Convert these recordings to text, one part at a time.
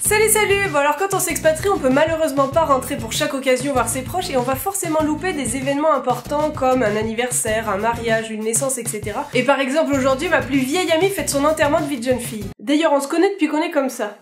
Salut. Bon alors quand on s'expatrie, on peut malheureusement pas rentrer pour chaque occasion voir ses proches et on va forcément louper des événements importants comme un anniversaire, un mariage, une naissance, etc. Et par exemple aujourd'hui, ma plus vieille amie fête son enterrement de vie de jeune fille. D'ailleurs on se connaît depuis qu'on est comme ça.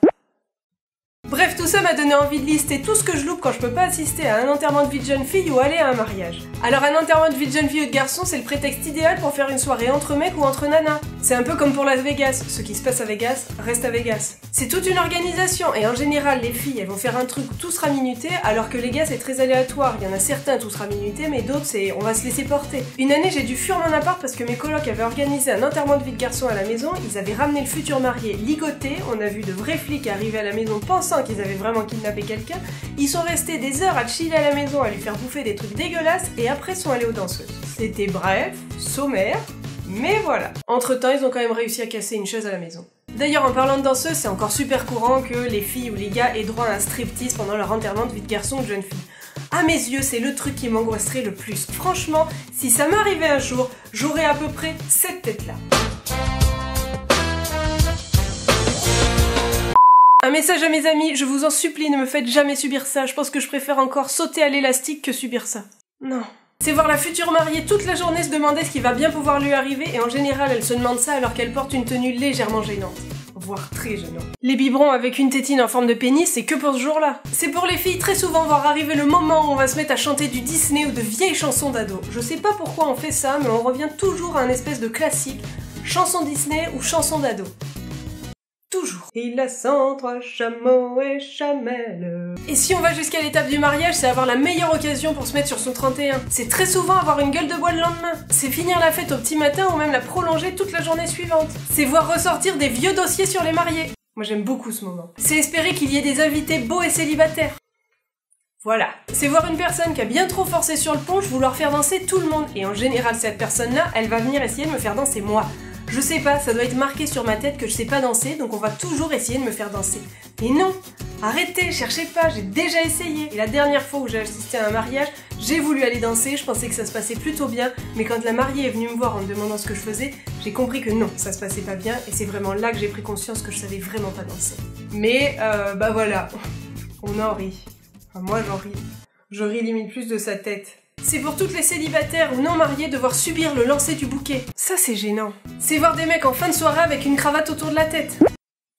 Bref, tout ça m'a donné envie de lister tout ce que je loupe quand je peux pas assister à un enterrement de vie de jeune fille ou aller à un mariage. Alors un enterrement de vie de jeune fille ou de garçon, c'est le prétexte idéal pour faire une soirée entre mecs ou entre nanas. C'est un peu comme pour Las Vegas, ce qui se passe à Vegas, reste à Vegas. C'est toute une organisation et en général les filles elles vont faire un truc où tout sera minuté alors que les gars c'est très aléatoire. Il y en a certains tout sera minuté mais d'autres c'est on va se laisser porter. Une année j'ai dû fuir mon appart parce que mes colocs avaient organisé un enterrement de vie de garçon à la maison, ils avaient ramené le futur marié ligoté, on a vu de vrais flics arriver à la maison pensant qu'ils avaient vraiment kidnappé quelqu'un, ils sont restés des heures à chiller à la maison, à lui faire bouffer des trucs dégueulasses et après sont allés aux danseuses. C'était bref, sommaire, mais voilà. Entre temps ils ont quand même réussi à casser une chaise à la maison. D'ailleurs en parlant de danseuses, c'est encore super courant que les filles ou les gars aient droit à un striptease pendant leur enterrement de vie de garçon ou de jeune fille. À mes yeux, c'est le truc qui m'angoisserait le plus. Franchement, si ça m'arrivait un jour, j'aurais à peu près cette tête-là. Un message à mes amis, je vous en supplie, ne me faites jamais subir ça. Je pense que je préfère encore sauter à l'élastique que subir ça. Non. C'est voir la future mariée toute la journée se demander ce qui va bien pouvoir lui arriver et en général elle se demande ça alors qu'elle porte une tenue légèrement gênante. Voire très gênante. Les biberons avec une tétine en forme de pénis, c'est que pour ce jour-là. C'est pour les filles très souvent voir arriver le moment où on va se mettre à chanter du Disney ou de vieilles chansons d'ado. Je sais pas pourquoi on fait ça, mais on revient toujours à un espèce de classique, chanson Disney ou chanson d'ado. Toujours. Il a 103 chameaux et chamelles. Et si on va jusqu'à l'étape du mariage, c'est avoir la meilleure occasion pour se mettre sur son 31. C'est très souvent avoir une gueule de bois le lendemain. C'est finir la fête au petit matin ou même la prolonger toute la journée suivante. C'est voir ressortir des vieux dossiers sur les mariés. Moi j'aime beaucoup ce moment. C'est espérer qu'il y ait des invités beaux et célibataires. Voilà. C'est voir une personne qui a bien trop forcé sur le punch vouloir faire danser tout le monde. Et en général, cette personne-là, elle va venir essayer de me faire danser moi. Je sais pas, ça doit être marqué sur ma tête que je sais pas danser, donc on va toujours essayer de me faire danser. Mais non! Arrêtez, cherchez pas, j'ai déjà essayé. Et la dernière fois où j'ai assisté à un mariage, j'ai voulu aller danser, je pensais que ça se passait plutôt bien, mais quand la mariée est venue me voir en me demandant ce que je faisais, j'ai compris que non, ça se passait pas bien, et c'est vraiment là que j'ai pris conscience que je savais vraiment pas danser. Mais, bah voilà, on en rit. Enfin, moi j'en ris. Je ris limite plus de sa tête. C'est pour toutes les célibataires ou non mariés devoir subir le lancer du bouquet. Ça c'est gênant. C'est voir des mecs en fin de soirée avec une cravate autour de la tête.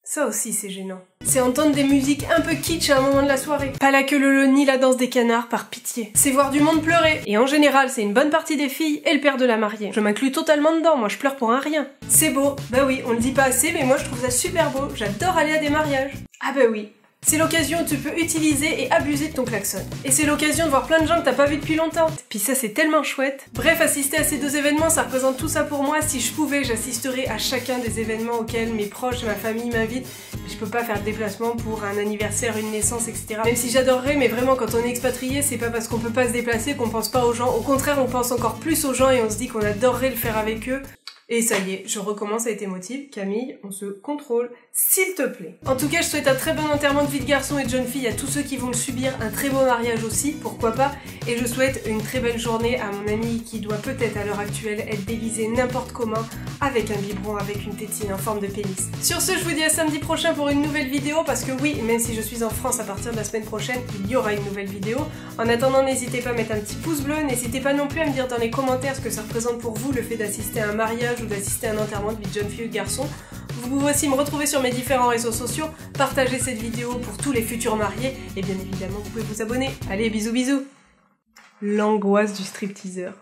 Ça aussi c'est gênant. C'est entendre des musiques un peu kitsch à un moment de la soirée. Pas la queue leu ni la danse des canards, par pitié. C'est voir du monde pleurer. Et en général c'est une bonne partie des filles et le père de la mariée. Je m'inclus totalement dedans, moi je pleure pour un rien. C'est beau, bah oui, on le dit pas assez mais moi je trouve ça super beau. J'adore aller à des mariages. Ah bah oui. C'est l'occasion où tu peux utiliser et abuser de ton klaxon. Et c'est l'occasion de voir plein de gens que t'as pas vu depuis longtemps. Puis ça c'est tellement chouette. Bref, assister à ces deux événements, ça représente tout ça pour moi. Si je pouvais, j'assisterais à chacun des événements auxquels mes proches, ma famille m'invitent. Je peux pas faire de déplacement pour un anniversaire, une naissance, etc. Même si j'adorerais, mais vraiment quand on est expatrié, c'est pas parce qu'on peut pas se déplacer qu'on pense pas aux gens. Au contraire, on pense encore plus aux gens et on se dit qu'on adorerait le faire avec eux. Et ça y est, je recommence à être émotive. Camille, on se contrôle, s'il te plaît. En tout cas, je souhaite un très bon enterrement de vie de garçon et de jeune fille à tous ceux qui vont le subir, un très beau mariage aussi, pourquoi pas. Et je souhaite une très belle journée à mon amie qui doit peut-être à l'heure actuelle être déguisée n'importe comment, avec un biberon, avec une tétine en forme de pénis. Sur ce, je vous dis à samedi prochain pour une nouvelle vidéo, parce que oui, même si je suis en France à partir de la semaine prochaine, il y aura une nouvelle vidéo. En attendant, n'hésitez pas à mettre un petit pouce bleu, n'hésitez pas non plus à me dire dans les commentaires ce que ça représente pour vous le fait d'assister à un mariage ou d'assister à un enterrement de vie de jeune fille ou de garçon. Vous pouvez aussi me retrouver sur mes différents réseaux sociaux, partager cette vidéo pour tous les futurs mariés, et bien évidemment vous pouvez vous abonner. Allez, bisous bisous. L'angoisse du stripteaseur.